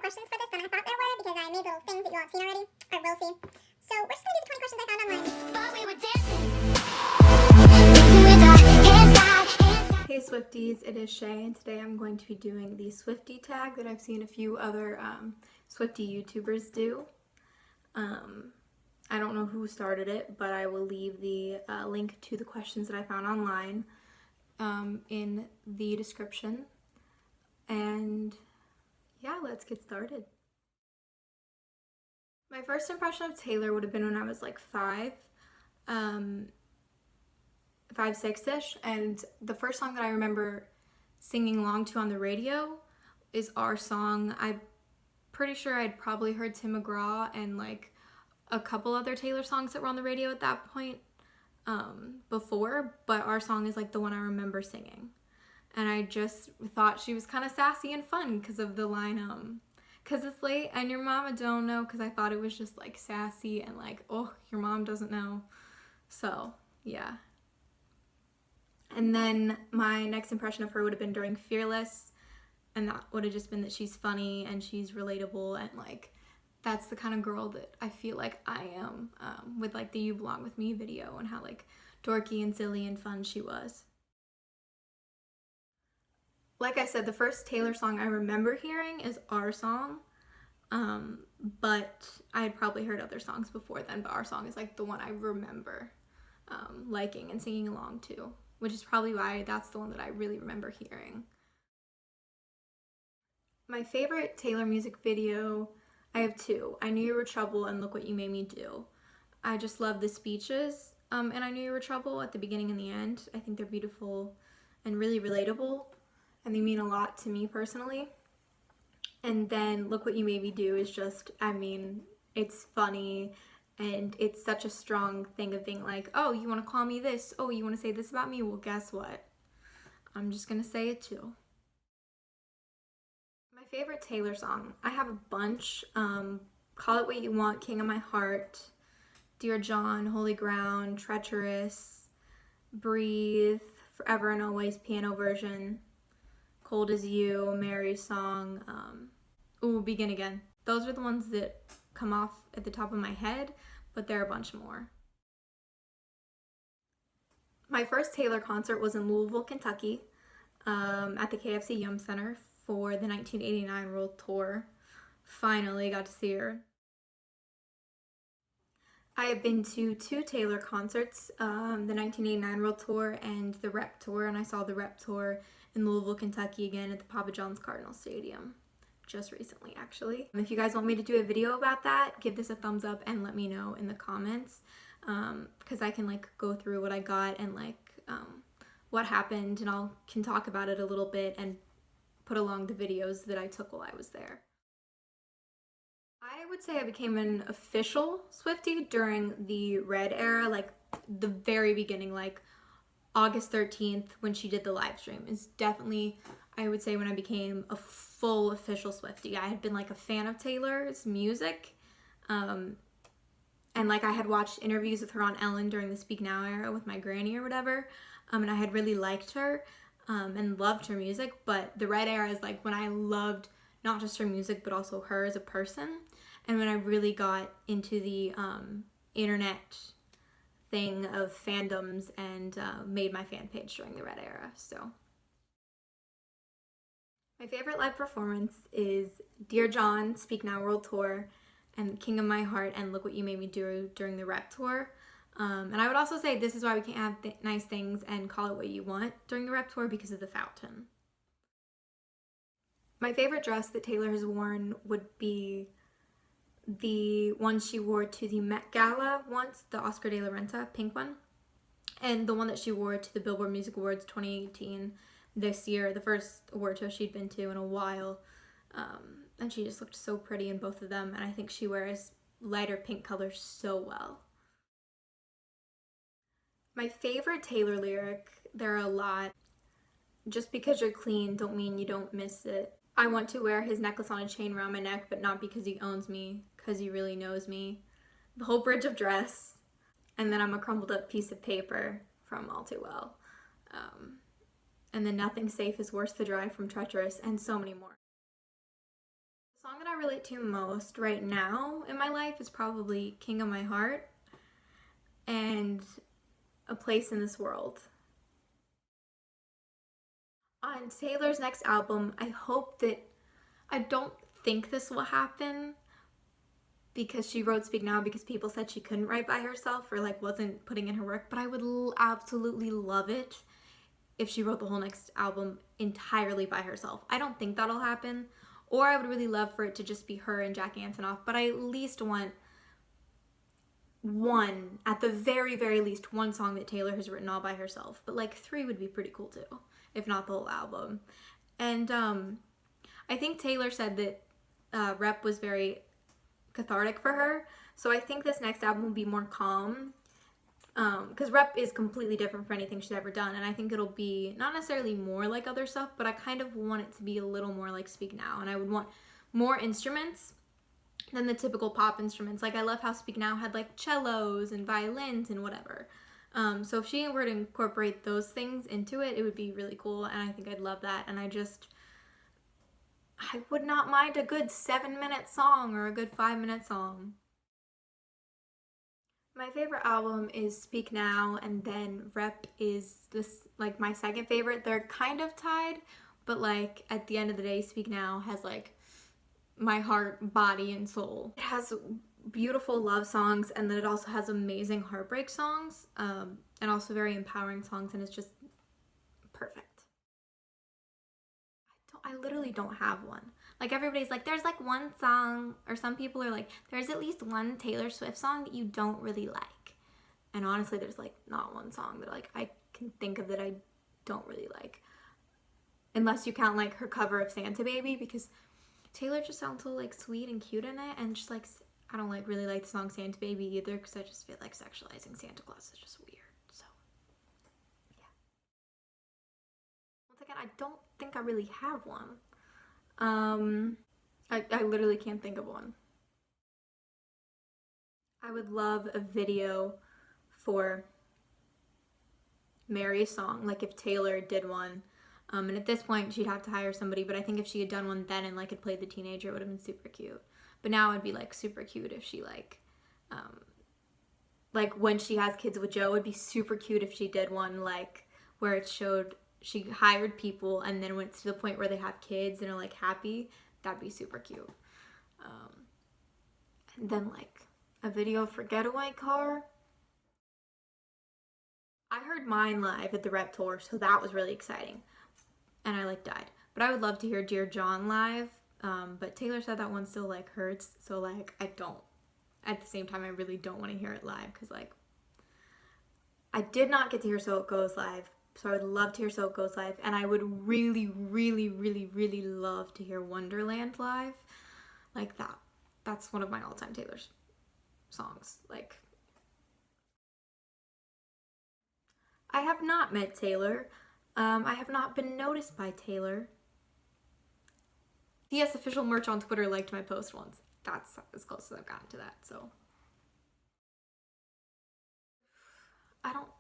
questions for this than I thought there were because I made little things that you all have seen already, or will see. So we're just going to do the 20 questions I found online. But we were dancing. Hey Swifties, it is Shay, and today I'm going to be doing the Swiftie tag that I've seen a few other Swiftie YouTubers do. I don't know who started it, but I will leave the link to the questions that I found online in the description. And yeah, let's get started. My first impression of Taylor would have been when I was like 5, 6-ish, and the first song that I remember singing along to on the radio is Our Song. I'm pretty sure I'd probably heard Tim McGraw and like a couple other Taylor songs that were on the radio at that point before, but Our Song is like the one I remember singing. And I just thought she was kind of sassy and fun because of the line, "'Cause it's late and your mama don't know," because I thought it was just like sassy and like, oh, your mom doesn't know. So yeah. And then my next impression of her would have been during Fearless, and that would have just been that she's funny and she's relatable, and like that's the kind of girl that I feel like I am with like the You Belong With Me video and how like dorky and silly and fun she was. Like I said, the first Taylor song I remember hearing is Our Song, but I had probably heard other songs before then, but Our Song is like the one I remember liking and singing along to, which is probably why that's the one that I really remember hearing. My favorite Taylor music video, I have two. I Knew You Were Trouble and Look What You Made Me Do. I just love the speeches and I Knew You Were Trouble at the beginning and the end. I think they're beautiful and really relatable, and they mean a lot to me personally. And then Look What You Made Me Do is just, I mean, it's funny and it's such a strong thing of being like, oh, you want to call me this? Oh, you want to say this about me? Well, guess what? I'm just going to say it too. My favorite Taylor song, I have a bunch. Call It What You Want, King of My Heart, Dear John, Holy Ground, Treacherous, Breathe, Forever and Always, piano version, Cold As You, Mary's Song, Begin Again. Those are the ones that come off at the top of my head, but there are a bunch more. My first Taylor concert was in Louisville, Kentucky, at the KFC Yum Center for the 1989 World Tour. Finally got to see her. I have been to 2 Taylor concerts, the 1989 World Tour and the Rep Tour, and I saw the Rep Tour in Louisville, Kentucky again at the Papa John's Cardinal Stadium just recently, actually. If you guys want me to do a video about that, give this a thumbs up and let me know in the comments, because I can like go through what I got and like what happened, and I can talk about it a little bit and put along the videos that I took while I was there. I would say I became an official Swiftie during the Red era, like the very beginning, like August 13th when she did the live stream is definitely, I would say, when I became a full official Swiftie. I had been like a fan of Taylor's music, and like I had watched interviews with her on Ellen during the Speak Now era with my granny or whatever, and I had really liked her and loved her music, but the Red era is like when I loved not just her music but also her as a person, and when I really got into the internet thing of fandoms and made my fan page during the Red era. So my favorite live performance is Dear John, Speak Now World Tour, and King of My Heart and Look What You Made Me Do during the Rep Tour. And I would also say This Is Why We Can't Have Nice Things and Call It What You Want during the Rep Tour because of the fountain. My favorite dress that Taylor has worn would be the one she wore to the Met Gala once, the Oscar de la Renta pink one, and the one that she wore to the Billboard Music Awards 2018 this year, the first award show she'd been to in a while, and she just looked so pretty in both of them, and I think she wears lighter pink colors so well. My favorite Taylor lyric, there are a lot. Just because you're clean don't mean you don't miss it. I want to wear his necklace on a chain around my neck, but not because he owns me, because he really knows me. The whole bridge of dress. And then I'm a crumpled up piece of paper from All Too Well. And then Nothing Safe is Worse the Drive from Treacherous, and so many more. The song that I relate to most right now in my life is probably King of My Heart and A Place in This World. On Taylor's next album, I don't think this will happen because she wrote Speak Now because people said she couldn't write by herself or like wasn't putting in her work, but I would absolutely love it if she wrote the whole next album entirely by herself. I don't think that'll happen, or I would really love for it to just be her and Jack Antonoff, but I at least want one, at the very, very least, one song that Taylor has written all by herself. But like 3 would be pretty cool too, if not the whole album. And I think Taylor said that Rep was very cathartic for her, so I think this next album will be more calm, because Rep is completely different from anything she's ever done, and I think it'll be not necessarily more like other stuff, but I kind of want it to be a little more like Speak Now, and I would want more instruments than the typical pop instruments. Like I love how Speak Now had like cellos and violins and whatever. So if she were to incorporate those things into it, it would be really cool, and I think I'd love that. And I would not mind a good 7-minute song or a good 5-minute song. My favorite album is Speak Now, and then Rep is this like my second favorite. They're kind of tied, but like at the end of the day, Speak Now has like my heart, body, and soul. It has beautiful love songs, and then it also has amazing heartbreak songs, and also very empowering songs, and it's just perfect. I literally don't have one. Like everybody's like, there's like one song, or some people are like, there's at least one Taylor Swift song that you don't really like. And honestly, there's like not one song that like I can think of that I don't really like. Unless you count like her cover of Santa Baby, because Taylor just sounds so like sweet and cute in it, and just like I don't like really like the song Santa Baby either, because I just feel like sexualizing Santa Claus is just weird. So yeah. Once again, I don't think I really have one. I literally can't think of one. I would love a video for Mary's song, like if Taylor did one. And at this point, she'd have to hire somebody, but I think if she had done one then and like had played the teenager, it would have been super cute. But now it'd be like super cute if she like when she has kids with Joe, it'd be super cute if she did one like where it showed she hired people and then went to the point where they have kids and are like happy. That'd be super cute. And then like a video for Getaway Car. I heard mine live at the Rep Tour, so that was really exciting. And I like died. But I would love to hear Dear John live. But Taylor said that one still like hurts, so like I don't. At the same time, I really don't want to hear it live, because like I did not get to hear So It Goes live. So I would love to hear So It Goes live, and I would really, really, really, really love to hear Wonderland live. Like that. That's one of my all-time Taylor songs. Like, I have not met Taylor. I have not been noticed by Taylor. DS official merch on Twitter liked my post once. That's as close as I've gotten to that, so.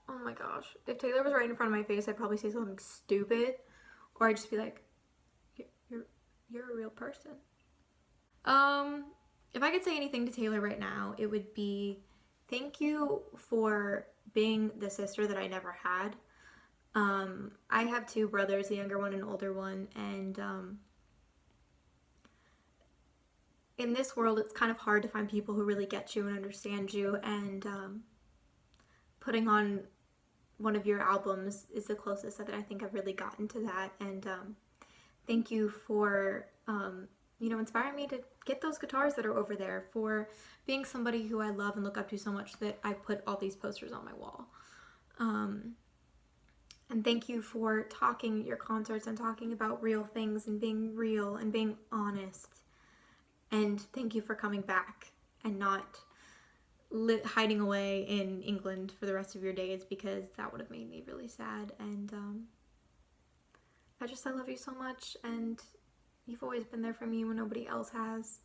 Oh my gosh. If Taylor was right in front of my face, I'd probably say something stupid. Or I'd just be like, you're a real person. If I could say anything to Taylor right now, it would be thank you for being the sister that I never had. I have 2 brothers, a younger one and an older one, and in this world, it's kind of hard to find people who really get you and understand you, and putting on one of your albums is the closest that I think I've really gotten to that. And thank you for inspiring me to get those guitars that are over there, for being somebody who I love and look up to so much that I put all these posters on my wall. And thank you for talking at your concerts and talking about real things and being real and being honest. And thank you for coming back and not hiding away in England for the rest of your days, because that would have made me really sad. And I love you so much, and you've always been there for me when nobody else has.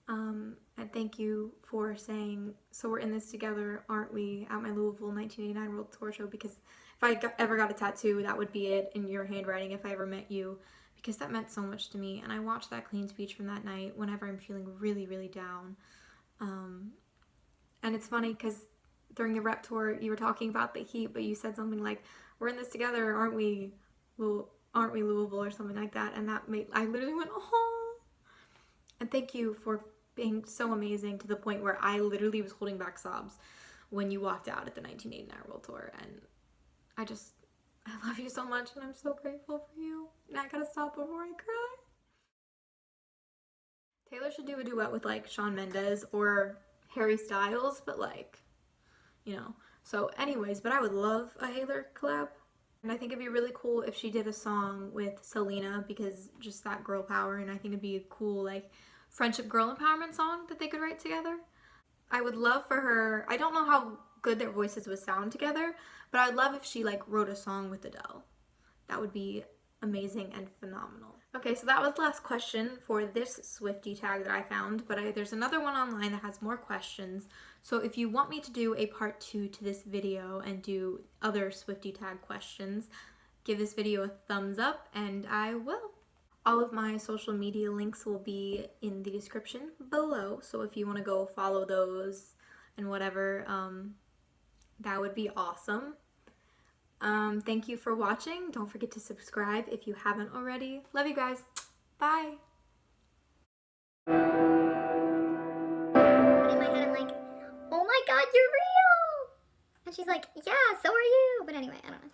And thank you for saying, so we're in this together, aren't we, at my Louisville 1989 World Tour show, because if I ever got a tattoo, that would be it in your handwriting if I ever met you, because that meant so much to me. And I watch that clean speech from that night whenever I'm feeling really, really down. And it's funny because during the rep tour, you were talking about the heat, but you said something like, "We're in this together, aren't we? Aren't we, Louisville?" or something like that. And that made, I literally went, oh. And thank you for being so amazing to the point where I literally was holding back sobs when you walked out at the 1989 World Tour. And I love you so much, and I'm so grateful for you. And I gotta stop before I cry. Taylor should do a duet with like Shawn Mendes or Harry Styles, but like, you know. So anyways, but I would love a Taylor collab. And I think it'd be really cool if she did a song with Selena, because just that girl power, and I think it'd be a cool like friendship girl empowerment song that they could write together. I would love for her, I don't know how good their voices would sound together, but I'd love if she like wrote a song with Adele. That would be amazing and phenomenal. Okay, so that was the last question for this Swiftie tag that I found, but there's another one online that has more questions. So if you want me to do a part 2 to this video and do other Swiftie tag questions, give this video a thumbs up and I will. All of my social media links will be in the description below, so if you want to go follow those and whatever, that would be awesome. Thank you for watching. Don't forget to subscribe if you haven't already. Love you guys. Bye. In my head, I'm like, oh my god, you're real! And she's like, yeah, so are you. But anyway, I don't know.